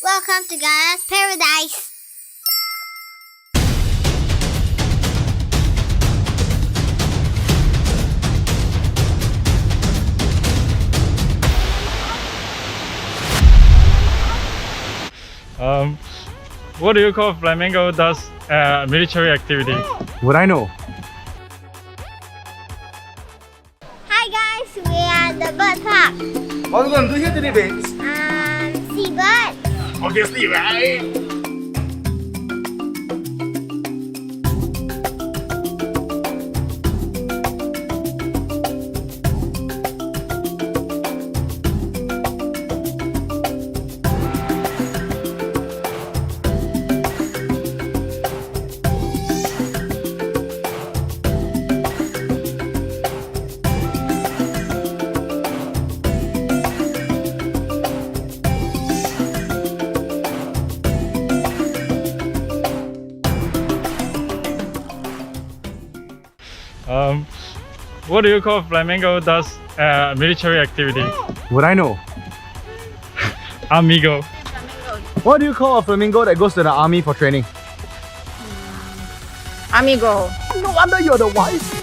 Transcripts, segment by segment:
Welcome to Ghana's Paradise. What do you call flamingo does military activity? Would I know? Hi guys, we are the bird park. What are we going to do here today, babes? See birds. Obviously, right? What do you call flamingo does military activity? Would I know? Amigo. What do you call a flamingo that goes to the army for training? Amigo. No wonder you're the wife.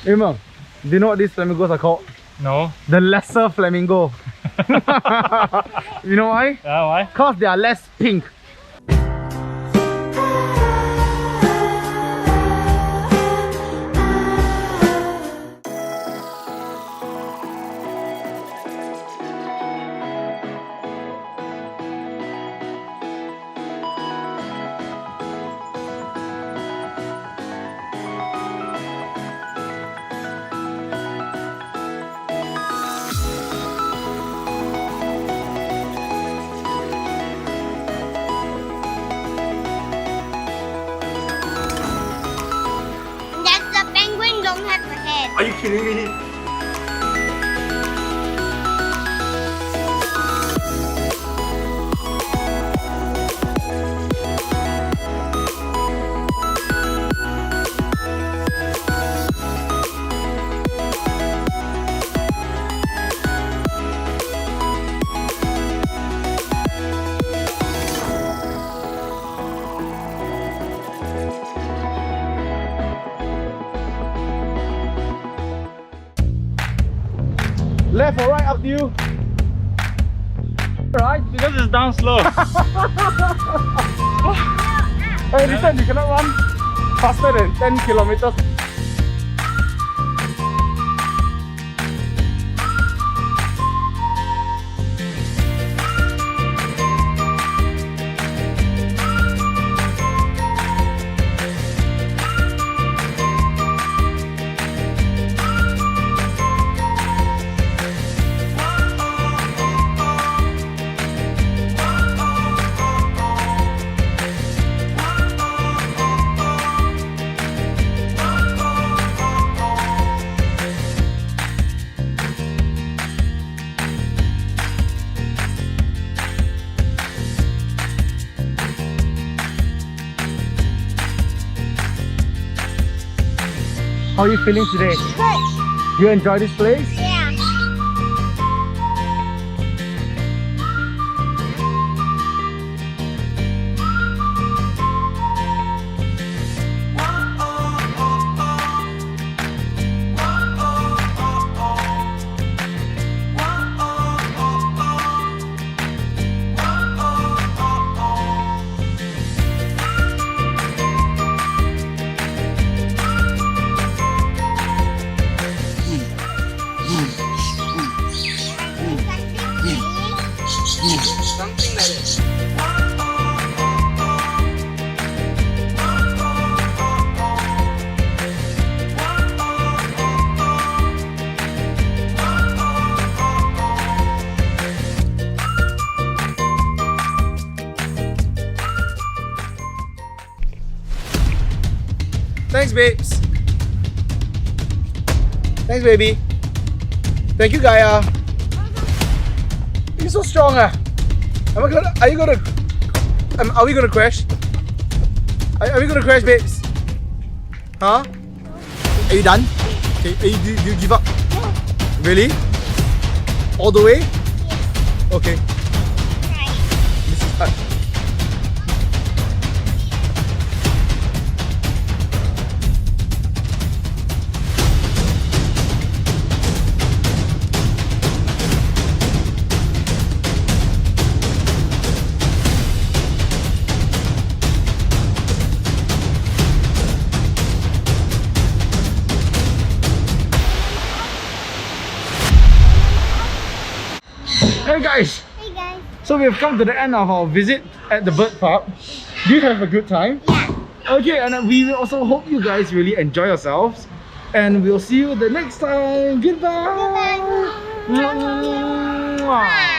Emma, do you know what these flamingos are called? No. The lesser flamingo. You know why? Yeah, why? Because they are less pink. That's the penguin don't have a head. Are you kidding me? Left or right, up to you. Right? Because it's down slow. Hey, listen, you cannot run faster than 10 kilometers. How are you feeling today? Good. You enjoy this place? Yeah. Something like that. Thanks, babes. Thanks, baby. Thank you, Gaia. You're so strong, ah. Are we gonna crash? Are we gonna crash, babes? Huh? Are you done? Okay, do you give up? Really? All the way? Okay. This is hard. Hey guys, Hey guys. so we have come to the end of our visit at the bird park. Do you have a good time? Yeah. Okay, and we also hope you guys really enjoy yourselves. And we'll see you the next time. Goodbye. Goodbye. Mwah.